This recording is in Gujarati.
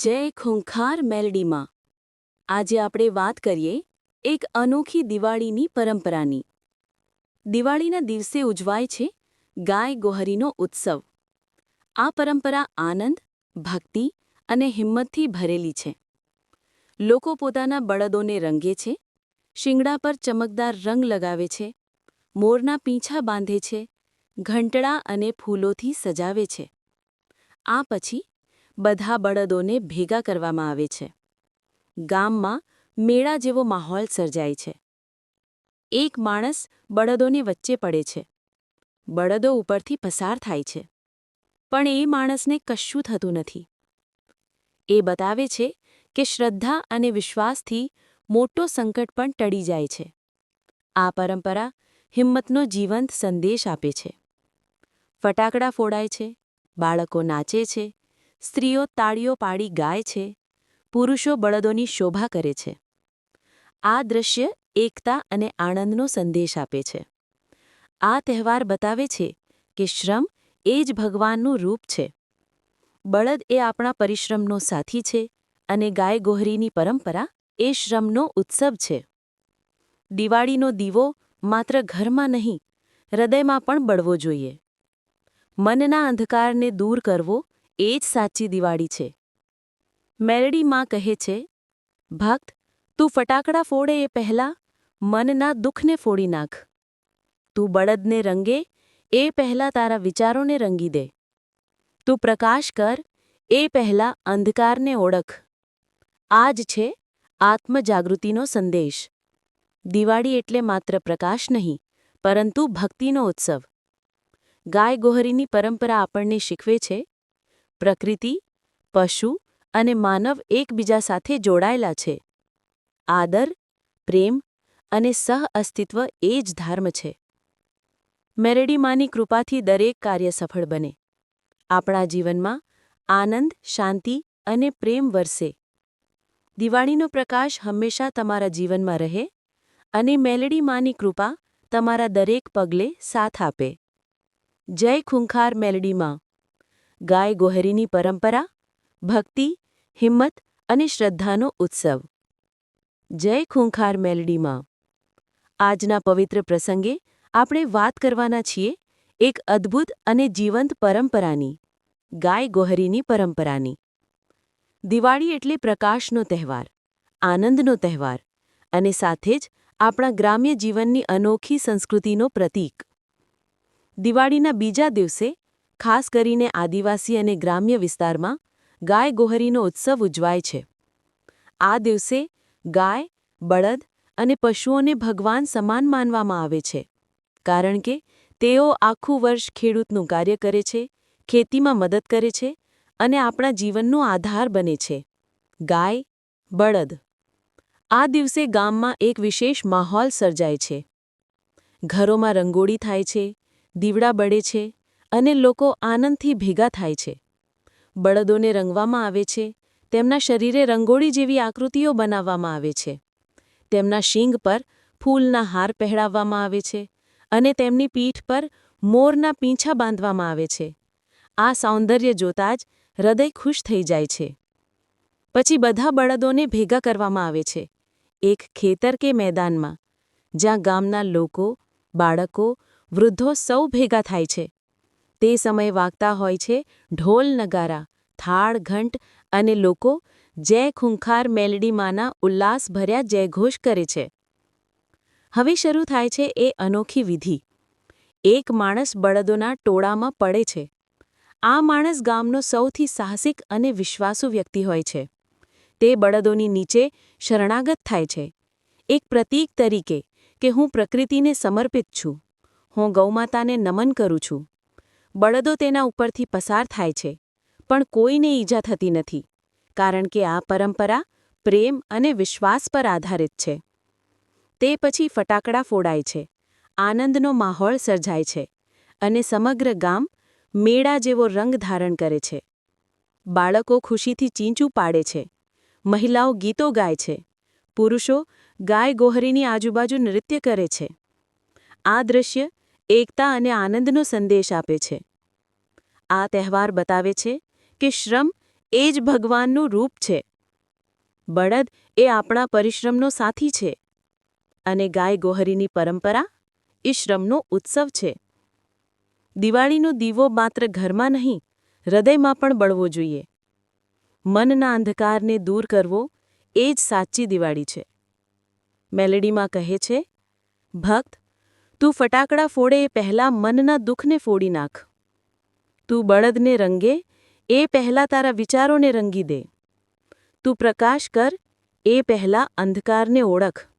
જય ખૂંખાર મેલડીમાં આજે આપણે વાત કરીએ એક અનોખી દિવાળીની પરંપરાની. દિવાળીના દિવસે ઉજવાય છે ગાય ગોહરીનો ઉત્સવ. આ પરંપરા આનંદ, ભક્તિ અને હિંમતથી ભરેલી છે. લોકો પોતાના બળદોને રંગે છે, શિંગડા પર ચમકદાર રંગ લગાવે છે, મોરના પીંછા બાંધે છે, ઘંટડા અને ફૂલોથી સજાવે છે. આ પછી બધા બળદોને ભેગા કરવામાં આવે છે. ગામમાં મેળા જેવો માહોલ સર્જાય છે. એક માણસ બળદોની વચ્ચે પડે છે. બળદો ઉપરથી પસાર થાય છે. પણ એ માણસને કશું થતું નથી. એ બતાવે છે કે શ્રદ્ધા અને વિશ્વાસથી મોટો સંકટ પણ ટળી જાય છે. આ પરંપરા હિંમતનો જીવંત સંદેશ આપે છે. ફટાકડા ફોડાય છે, બાળકો નાચે છે, સ્ત્રીઓ તાળીઓ પાડી ગાય છે, પુરુષો બળદોની શોભા કરે છે. આ દ્રશ્ય એકતા અને આનંદનો સંદેશ આપે છે. આ તહેવાર બતાવે છે કે શ્રમ એ જ ભગવાનનું રૂપ છે. બળદ એ આપણા પરિશ્રમનો સાથી છે અને ગાય ગોહરીની પરંપરા એ શ્રમનો ઉત્સવ છે. દિવાળીનો દીવો માત્ર ઘરમાં નહીં, હૃદયમાં પણ બળવો જોઈએ. મનના અંધકારને દૂર કરવો એ જ સાચી દિવાળી છે. મેલડી માં કહે છે, ભક્ત, તું ફટાકડા ફોડે એ પહેલાં મનના દુઃખને ફોડી નાખ. તું બળદને રંગે એ પહેલાં તારા વિચારોને રંગી દે. તું પ્રકાશ કર એ પહેલાં અંધકારને ઓળખ. આ જ છે આત્મજાગૃતિનો સંદેશ. દિવાળી એટલે માત્ર પ્રકાશ નહીં, પરંતુ ભક્તિનો ઉત્સવ. ગાય ગોહરીની પરંપરા આપણને શીખવે છે, પ્રકૃતિ, પશુ અને માનવ એકબીજા સાથે જોડાયેલા છે. આદર, પ્રેમ અને સહઅસ્તિત્વ એ જ ધર્મ છે. મેલડી માની કૃપાથી દરેક કાર્ય સફળ બને. આપણા જીવનમાં આનંદ, શાંતિ અને પ્રેમ વરસે. દિવાળીનો પ્રકાશ હંમેશા તમારા જીવનમાં રહે અને મેલડી માની કૃપા તમારા દરેક પગલે સાથ આપે. જય ખૂંખાર મેલડીમાં. ગાય ગોહરીની પરંપરા, ભક્તિ, હિંમત અને શ્રદ્ધાનો ઉત્સવ. જય ખૂંખાર મેલડીમાં. આજના પવિત્ર પ્રસંગે આપણે વાત કરવાના છીએ એક અદ્ભુત અને જીવંત પરંપરાની, ગાય ગોહરીની પરંપરાની. દિવાળી એટલે પ્રકાશનો તહેવાર, આનંદનો તહેવાર અને સાથે જ આપણા ગ્રામ્ય જીવનની અનોખી સંસ્કૃતિનો પ્રતીક. દિવાળીના બીજા દિવસે ખાસ કરીને આદિવાસી અને ગ્રામ્ય વિસ્તારમાં ગાય ગોહરીનો ઉત્સવ ઉજવાય છે. આ દિવસે ગાય, બળદ અને પશુઓને ભગવાન સમાન માનવામાં આવે છે, કારણ કે તેઓ આખું વર્ષ ખેડૂતનું કાર્ય કરે છે, ખેતીમાં મદદ કરે છે અને આપણા જીવનનો આધાર બને છે. ગાય, બળદ. આ દિવસે ગામમાં એક વિશેષ માહોલ સર્જાય છે. ઘરોમાં રંગોળી થાય છે, દીવડા બળે છે અને લોકો આનંદથી ભેગા થાય છે. બળદોને રંગવામાં આવે છે, તેમના શરીરે રંગોળી જેવી આકૃતિઓ બનાવવામાં આવે છે. તેમના શીંગ પર ફૂલના હાર પહેરાવવામાં આવે છે અને તેમની પીઠ પર મોરના પીંછા બાંધવામાં આવે છે. આ સૌંદર્ય જોતાં જ હૃદય ખુશ થઈ જાય છે. પછી બધા બળદોને ભેગા કરવામાં આવે છે, એક ખેતર કે મેદાનમાં, જ્યાં ગામના લોકો, બાળકો, વૃદ્ધો સૌ ભેગા થાય છે. તે સમયે વાગતા હોય છે ઢોલ નગારા, થાળ, ઘંટ અને લોકો જય ખૂંખાર મેલડી માના ઉલ્લાસભર્યા જયઘોષ કરે છે. હવે શરૂ થાય છે એ અનોખી વિધિ. એક માણસ બળદોના ટોળામાં પડે છે. આ માણસ ગામનો સૌથી સાહસિક અને વિશ્વાસુ વ્યક્તિ હોય છે. તે બળદોની નીચે શરણાગત થાય છે, એક પ્રતીક તરીકે કે હું પ્રકૃતિને સમર્પિત છું, હું ગૌમાતાને નમન કરું છું. બળદો તેના ઉપરથી પસાર થાય છે, પણ કોઈને ઈજા થતી નથી, કારણ કે આ પરંપરા પ્રેમ અને વિશ્વાસ પર આધારિત છે. તે પછી ફટાકડા ફોડાય છે, આનંદનો માહોલ સર્જાય છે અને સમગ્ર ગામ મેળા જેવો રંગ ધારણ કરે છે. બાળકો ખુશીથી ચીંચું પાડે છે, મહિલાઓ ગીતો ગાય છે, પુરુષો ગાય ગોહરીની આજુબાજુ નૃત્ય કરે છે. આ દ્રશ્ય એકતા અને આનંદનો સંદેશ આપે છે. આ તહેવાર બતાવે છે કે શ્રમ એ જ ભગવાનનું રૂપ છે. બળદ એ આપણા પરિશ્રમનો સાથી છે અને ગાય ગોહરીની પરંપરા એ શ્રમનો ઉત્સવ છે. દિવાળીનો દીવો માત્ર ઘરમાં નહીં, હૃદયમાં પણ બળવો જોઈએ. મનના અંધકારને દૂર કરવો એ જ સાચી દિવાળી છે. મેલેડીમાં કહે છે, ભક્ત, તું ફટાકડા ફોડે એ પહેલાં મનના દુઃખને ફોડી નાખ. તું બળદને રંગે એ પહેલાં તારા વિચારોને રંગી દે. તું પ્રકાશ કર એ પહેલાં અંધકારને ઓળખ.